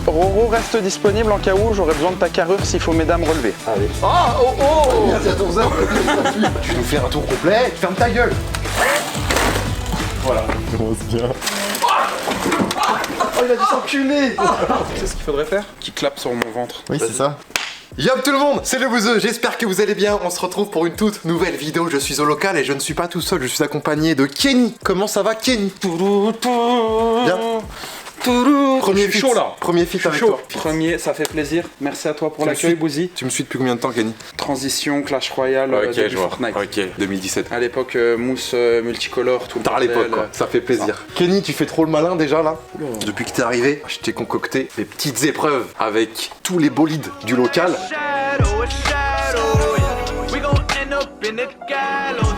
Roro reste disponible en cas où j'aurais besoin de ta carrure s'il faut m'aider à me relever. Allez. Merci à ton zap. Tu nous fais un tour complet, ferme ta gueule. Voilà. Commence bien. Oh, il a dû s'enculer. C'est ce qu'il faudrait faire? Qui clappe sur mon ventre. Oui, c'est ça. Yo tout le monde, c'est le Bouzeux, j'espère que vous allez bien, on se retrouve pour une toute nouvelle vidéo, je suis au local et je ne suis pas tout seul, je suis accompagné de Kenny. Comment ça va Kenny? Bien. Premier Je suis chaud là. Premier feat avec toi. Premier, ça fait plaisir. Merci à toi pour Tu me l'accueil, suis- Bouzy. Tu me suis depuis combien de temps Kenny? Transition, Clash Royale, début Fortnite. Ok, 2017. À l'époque, mousse multicolore, tout le Tard à l'époque quoi, bordel. ça fait plaisir. Kenny, tu fais trop le malin déjà là. Depuis que t'es arrivé, je t'ai concocté des petites épreuves avec tous les bolides du local. shadow, a shadow. We gon' end up in the gallows,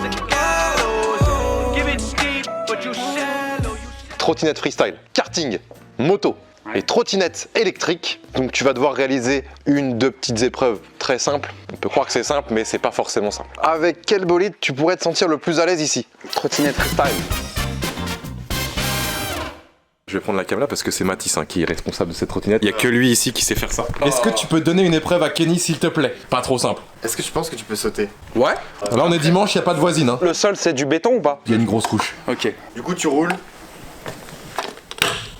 Give it deep, but you shallow. Trottinette freestyle, karting, moto et trottinette électrique. Donc tu vas devoir réaliser deux petites épreuves très simples. On peut croire que c'est simple, mais c'est pas forcément simple. Avec quel bolide tu pourrais te sentir le plus à l'aise ici? Trottinette freestyle. Je vais prendre la caméra parce que c'est Mathis qui est responsable de cette trottinette. Il y a que lui ici qui sait faire ça. Est-ce que tu peux donner une épreuve à Kenny s'il te plaît? Pas trop simple. Est-ce que tu penses que tu peux sauter? Ouais. Là on est dimanche, y a pas de voisine hein. Le sol, c'est du béton ou pas? Il y a une grosse couche. Ok. Du coup, tu roules.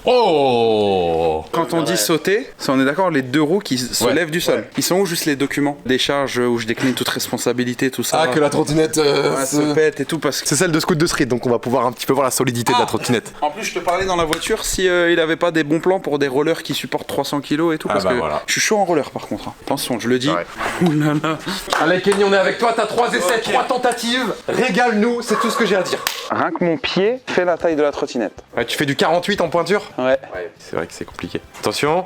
Oh! Quand on dit sauter, c'est, on est d'accord, les deux roues qui se Ouais. lèvent du sol. Ils sont où juste les documents? Des charges où je décline toute responsabilité, tout ça. Ah, que la trottinette Ouais, se pète et tout parce que... C'est celle de Scoot de Street, donc on va pouvoir un petit peu voir la solidité de la trottinette. En plus, je te parlais dans la voiture si il avait pas des bons plans pour des rollers qui supportent 300 kg et tout. Ah Parce bah que voilà. je suis chaud en roller par contre. Hein. Attention, je le dis. Ouais. Ouh là là. Allez Kenny, on est avec toi, t'as 3 essais, 3 tentatives. Régale-nous, c'est tout ce que j'ai à dire. Rien que mon pied fait la taille de la trottinette. Ouais, tu fais du 48 en pointure? Ouais. Ouais, c'est vrai que c'est compliqué. Attention.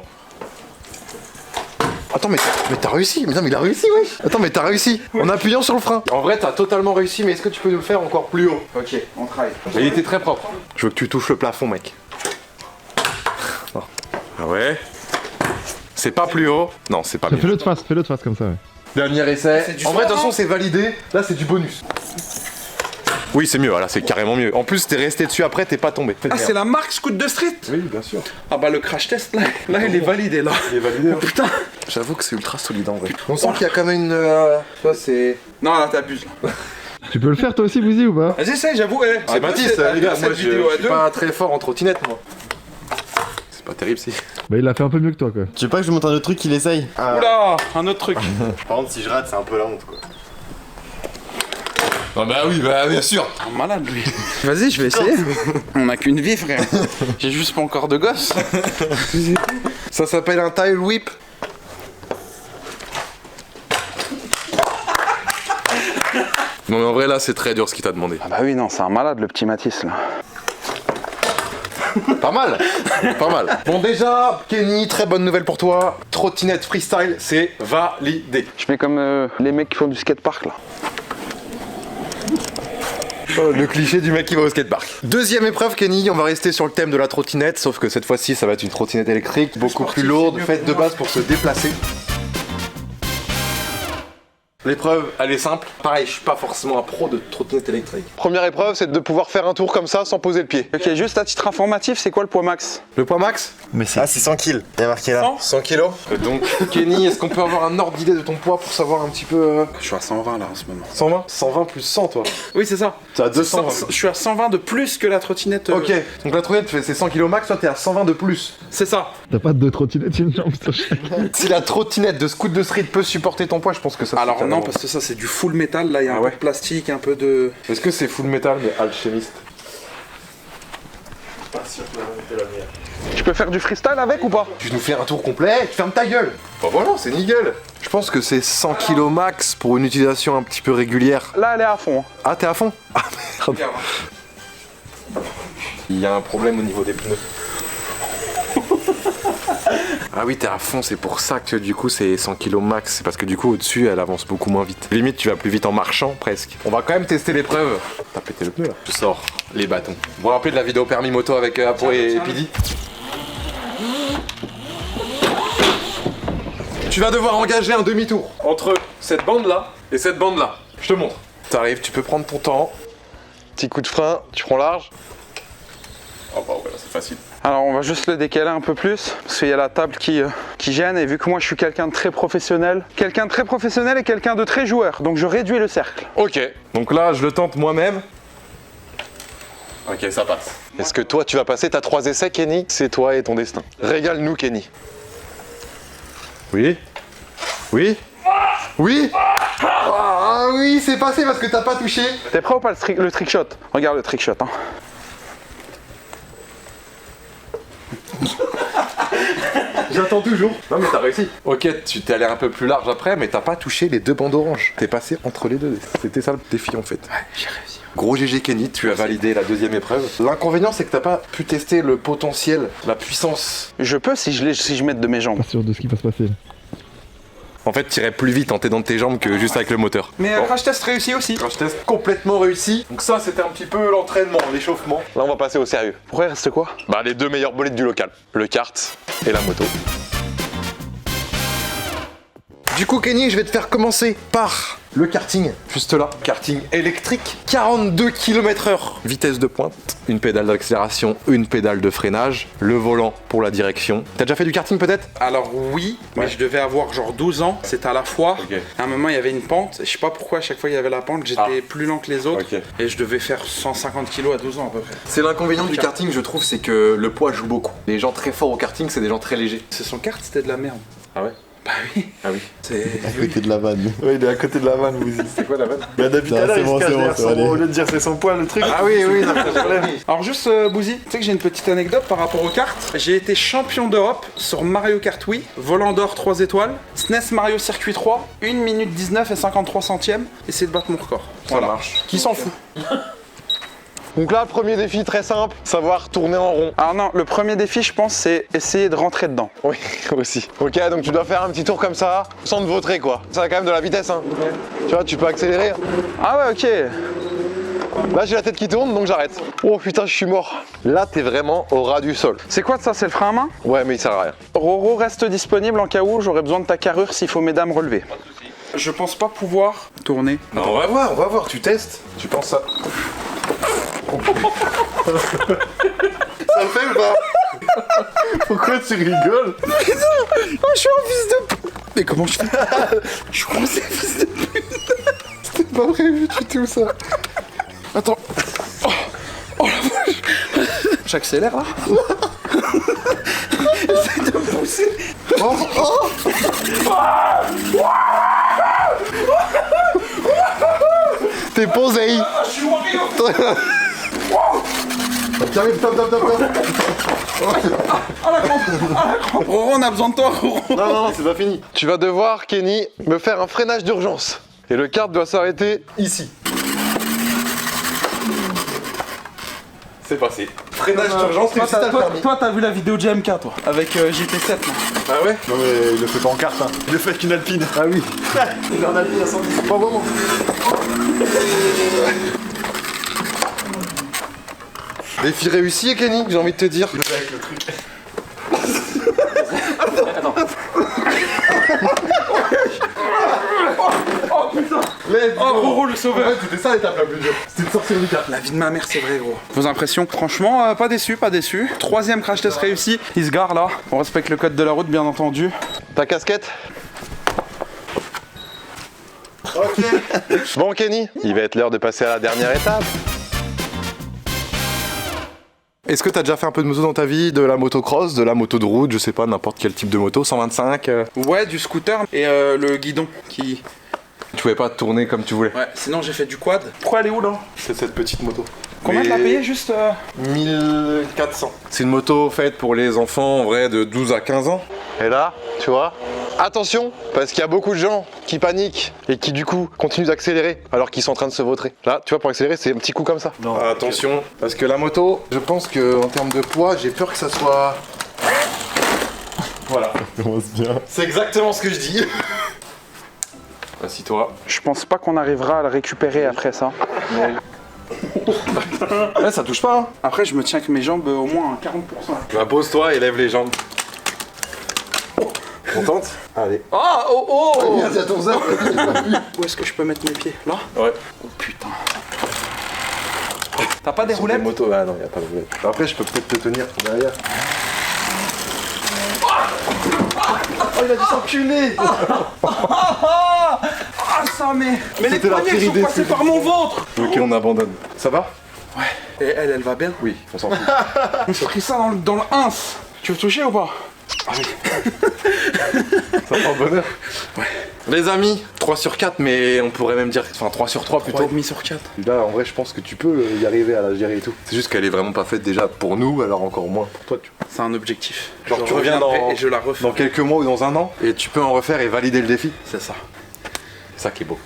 Attends, mais t'as réussi. Mais non, mais il a réussi, oui. Attends, mais t'as réussi. En appuyant sur le frein. En vrai, t'as totalement réussi, mais est-ce que tu peux nous le faire encore plus haut? Ok, on travaille. Mais il était très propre. Je veux que tu touches le plafond, mec. Non. Ah ouais. C'est pas plus haut. Non, c'est pas mieux. Fais-le de face comme ça. Ouais. Dernier essai. C'est du En vrai, sport, attention, non c'est validé. Là, c'est du bonus. Oui, c'est mieux. Là, c'est carrément mieux. En plus, t'es resté dessus après, t'es pas tombé. Ah, c'est la marque Scoot de Street? Oui, bien sûr. Ah bah le crash test là, il est validé là. Il est validé. Oh putain. J'avoue que c'est ultra solide en vrai. On sent qu'il y a quand même une. Tu vois, c'est. Non là t'abuses là. Tu peux le faire toi aussi, Bouzy, ou pas? Vas-y essaye, j'avoue. C'est Mathis, les gars. Moi, je vidéo à suis deux. pas très fort en trottinette, moi. C'est pas terrible, si. Bah, il l'a fait un peu mieux que toi, quoi. Tu veux pas que je monte un autre truc qu'il essaye? Oula, un autre truc. Par contre, si je rate, c'est un peu la honte quoi. Ah, bah oui, bah bien sûr. Un malade lui. Vas-y, je vais essayer. On a qu'une vie frère. J'ai juste pas encore de gosse. Ça s'appelle un tile whip. Non, mais en vrai, là, c'est très dur ce qu'il t'a demandé. Ah bah oui non, c'est un malade le petit Mathis là. Pas mal. Pas mal. Bon, déjà, Kenny, très bonne nouvelle pour toi. Trottinette freestyle, c'est validé. Je fais comme les mecs qui font du skatepark là. Oh, le cliché du mec qui va au skatepark. Deuxième épreuve, Kenny, on va rester sur le thème de la trottinette, sauf que cette fois-ci, ça va être une trottinette électrique, beaucoup plus lourde, faite de base pour se déplacer. L'épreuve, elle est simple. Pareil, je suis pas forcément un pro de trottinette électrique. Première épreuve, c'est de pouvoir faire un tour comme ça sans poser le pied. Ok, juste à titre informatif, c'est quoi le poids max? Le poids max? Mais Ah, c'est 100 kills. Il y a marqué là. 100 kilos. Donc, Kenny, est-ce qu'on peut avoir un ordre d'idée de ton poids pour savoir un petit peu... Je suis à 120 là en ce moment. 120? 120 plus 100, toi. Oui c'est ça. T'es à 220. Je suis à 120 de plus que la trottinette. Ok, donc la trottinette, c'est 100 kilos max, toi t'es à 120 de plus. C'est ça. T'as pas de trottinette, une jambe, ça. Si la trottinette de Scoot de Street peut supporter ton poids, je pense que ça... Alors c'est non tellement- parce que ça c'est du full métal, là il y a un ouais. peu de plastique, un peu de... Est-ce que c'est full metal mais alchimiste? Tu peux faire du freestyle avec ou pas? Tu nous fais un tour complet, tu fermes ta gueule. Bah voilà, c'est nickel. Je pense que c'est 100 kg max pour une utilisation un petit peu régulière. Là elle est à fond. Ah, t'es à fond? Ah merde. Il y a un problème au niveau des pneus. Ah oui, t'es à fond, c'est pour ça que du coup c'est 100 kg max. C'est parce que du coup au-dessus elle avance beaucoup moins vite. Limite tu vas plus vite en marchant presque. On va quand même tester l'épreuve. T'as pété le pneu là. Je sors les bâtons. Vous vous rappelez de la vidéo permis moto avec Apo et Pidi? Tu vas devoir engager un demi-tour entre cette bande là et cette bande là. Je te montre. T'arrives, tu peux prendre ton temps. Petit coup de frein, tu prends large. Oh bah voilà, c'est facile. Alors on va juste le décaler un peu plus parce qu'il y a la table qui gêne et vu que moi je suis quelqu'un de très professionnel et quelqu'un de très joueur, donc je réduis le cercle. Ok, donc là je le tente moi-même. Ok, ça passe. Est-ce que toi tu vas passer? T'as 3 essais, Kenny? C'est toi et ton destin. Régale-nous, Kenny. Oui? Oui? Oui? Ah oui, c'est passé parce que t'as pas touché. T'es prêt ou pas le trick shot? Regarde le trick shot. Hein. J'attends toujours. Non mais t'as réussi. Ok, tu t'es allé un peu plus large après, mais t'as pas touché les 2 bandes oranges. T'es passé entre les deux. C'était ça le défi en fait. Ouais, j'ai réussi. Gros GG Kenny, tu as validé la 2e épreuve. L'inconvénient c'est que t'as pas pu tester le potentiel, la puissance. Je peux si je mets de mes jambes. Pas sûr de ce qui va se passer. En fait, t'irais plus vite en t'aidant de tes jambes que juste avec le moteur. Mais Bon. crash test réussi aussi. Crash test complètement réussi. Donc ça, c'était un petit peu l'entraînement, l'échauffement. Là, on va passer au sérieux. Pourquoi il reste quoi? Bah, les 2 meilleurs bolides du local. Le kart et la moto. Du coup, Kenny, je vais te faire commencer par le karting. Juste là. Karting électrique. 42 km/h. Vitesse de pointe. Une pédale d'accélération, une pédale de freinage. Le volant pour la direction. T'as déjà fait du karting peut-être? Alors oui, mais je devais avoir genre 12 ans, c'était à la fois. Ok. À un moment il y avait une pente, je sais pas pourquoi à chaque fois il y avait la pente, j'étais plus lent que les autres. Ok. Et je devais faire 150 kilos à 12 ans à peu près. C'est l'inconvénient du karting, je trouve, c'est que le poids joue beaucoup. Les gens très forts au karting, c'est des gens très légers. C'est son kart, c'était de la merde. Ah ouais? Bah oui. Ah oui. C'est... À côté de la vanne. Ouais, il est à côté de la vanne, vous dites. C'est quoi la vanne? Bah, depuis tout Non, à l'heure, c'est il bon, se cache c'est bon, derrière ça son va aller. Au lieu de dire c'est son poil, le truc. Ah oui, oui, non, ça, j'ai problème. Alors juste Bouzy, tu sais que j'ai une petite anecdote par rapport aux cartes. J'ai été champion d'Europe sur Mario Kart Wii, volant d'or 3 étoiles, SNES Mario Circuit 3, 1 minute 19 et 53 centièmes, essayer de battre mon record. Ça marche. Qui s'en fout? Donc là, premier défi très simple, savoir tourner en rond. Alors non, le premier défi je pense c'est essayer de rentrer dedans. Oui, aussi. Ok, donc tu dois faire un petit tour comme ça, sans te vautrer quoi. Ça a quand même de la vitesse, hein. Tu vois, tu peux accélérer. Ah ouais ok. Là, j'ai la tête qui tourne, donc j'arrête. Oh putain, je suis mort. Là, t'es vraiment au ras du sol. C'est quoi ça, c'est le frein à main? Ouais, mais il sert à rien. Roro reste disponible en cas où j'aurais besoin de ta carrure s'il faut m'aider à me relever. Je pense pas pouvoir tourner. Non, on va voir, tu testes. Tu penses ça. Ça le fait ou pas? Pourquoi tu rigoles? Oh, je suis un fils de pute. Mais comment je fais? Je suis coincé, fils de pute. C'était pas prévu du tout ça. Attends. Oh la vache. J'accélère là. Essaye de me pousser. T'es posé. Je suis Wario. J'arrive, top. Roro, on a besoin de toi, Roro. Non, c'est pas fini. Tu vas devoir, Kenny, me faire un freinage d'urgence. Et le kart doit s'arrêter ici. C'est passé. Freinage d'urgence, Toi, t'as vu la vidéo de JMK, toi. Avec GT7, là. Ah ouais? Non, mais il le fait pas en carte, hein. Il le fait avec une alpine. Ah oui. Il est en alpine à 110. Pas vraiment. Défi réussi, Kenny, j'ai envie de te dire. Avec le truc. Oh putain. Oh Roro, le sauveur. C'était ça l'étape la plus dure. C'était de sortir du kart. La vie de ma mère, c'est vrai, gros. Vos impressions? Franchement, pas déçu, pas déçu. 3ème crash test réussi. Il se gare là. On respecte le code de la route, bien entendu. Ta casquette? Ok. Bon, Kenny, il va être l'heure de passer à la dernière étape. Est-ce que t'as déjà fait un peu de moto dans ta vie? De la motocross, de la moto de route, je sais pas, n'importe quel type de moto, 125 Ouais, du scooter et le guidon qui... Tu pouvais pas tourner comme tu voulais. Ouais, sinon j'ai fait du quad. Pourquoi elle est où là? C'est cette petite moto. Combien tu l'as payé juste 1400. C'est une moto faite pour les enfants en vrai de 12 à 15 ans. Et là, tu vois, attention, parce qu'il y a beaucoup de gens qui paniquent et qui du coup continuent d'accélérer alors qu'ils sont en train de se vautrer. Là, tu vois, pour accélérer, c'est un petit coup comme ça. Non. Attention, parce que la moto, je pense que en termes de poids, j'ai peur que ça soit... Voilà. Commence bien. C'est exactement ce que je dis. Assis-toi. Je pense pas qu'on arrivera à le récupérer après ça. Là, ça touche pas, hein. Après, je me tiens avec mes jambes au moins à 40%. Bah, pose-toi et lève les jambes. Contente? Allez. Oh. Merci à ton zap. Où est-ce que je peux mettre mes pieds? Là? Ouais. Oh putain. T'as pas des Sur roulettes? motos, ah non, y a pas de roulettes. Après, je peux peut-être te tenir derrière. Oh, il a dû s'enculer. Ah, ça, mais les C'était la poignets pire sont idée, passés c'était- par mon ventre. Ok, on abandonne. Ça va? Et elle va bien? Oui, on s'en fout. J'ai pris ça dans le ins. Tu veux toucher ou pas? Ah oui. Ça prend bonheur. Ouais. Les amis, 3 sur 4, mais on pourrait même dire, enfin 3 sur 3 plutôt. 3,5 sur 4. Là, en vrai, je pense que tu peux y arriver à la gérer et tout. C'est juste qu'elle est vraiment pas faite déjà pour nous, alors encore moins pour toi, tu vois. C'est un objectif. Genre, Je tu reviens reviendrai dans- et je la refais. Dans quelques mois ou dans un an, et tu peux en refaire et valider le défi. C'est ça. C'est ça qui est beau.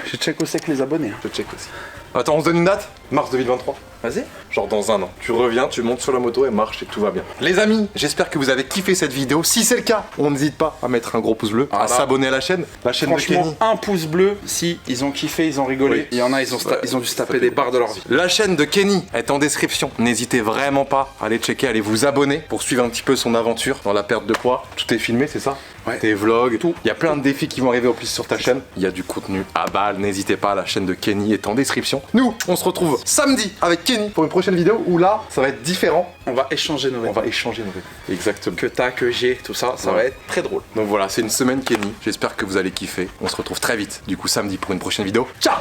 Je check aussi avec les abonnés. Je check aussi. Attends, on se donne une date? Mars 2023. Vas-y. Genre dans un an. Tu reviens, tu montes sur la moto et marche et tout va bien. Les amis, j'espère que vous avez kiffé cette vidéo. Si c'est le cas, on n'hésite pas à mettre un gros pouce bleu, à là. s'abonner à la chaîne de Franchement, Kenny. un pouce bleu si ils ont kiffé, ils ont rigolé. Oui. Il y en a, ils ont dû se taper des barres de leur vie. La chaîne de Kenny est en description. N'hésitez vraiment pas à aller checker, à aller vous abonner pour suivre un petit peu son aventure dans la perte de poids. Tout est filmé, c'est ça? Ouais. Tes vlogs, tout. Il y a plein de défis qui vont arriver au plus sur ta chaîne. Il y a du contenu à balle. N'hésitez pas, la chaîne de Kenny est en description. Nous, on se retrouve samedi avec Kenny pour une prochaine vidéo où là, ça va être différent. On va échanger nos On vêtements. va échanger nos vêtements. Exactement. Que t'as, que j'ai, tout ça, ça Ouais. va être très drôle. Donc voilà, c'est une semaine Kenny. J'espère que vous allez kiffer. On se retrouve très vite, du coup samedi pour une prochaine vidéo. Ciao!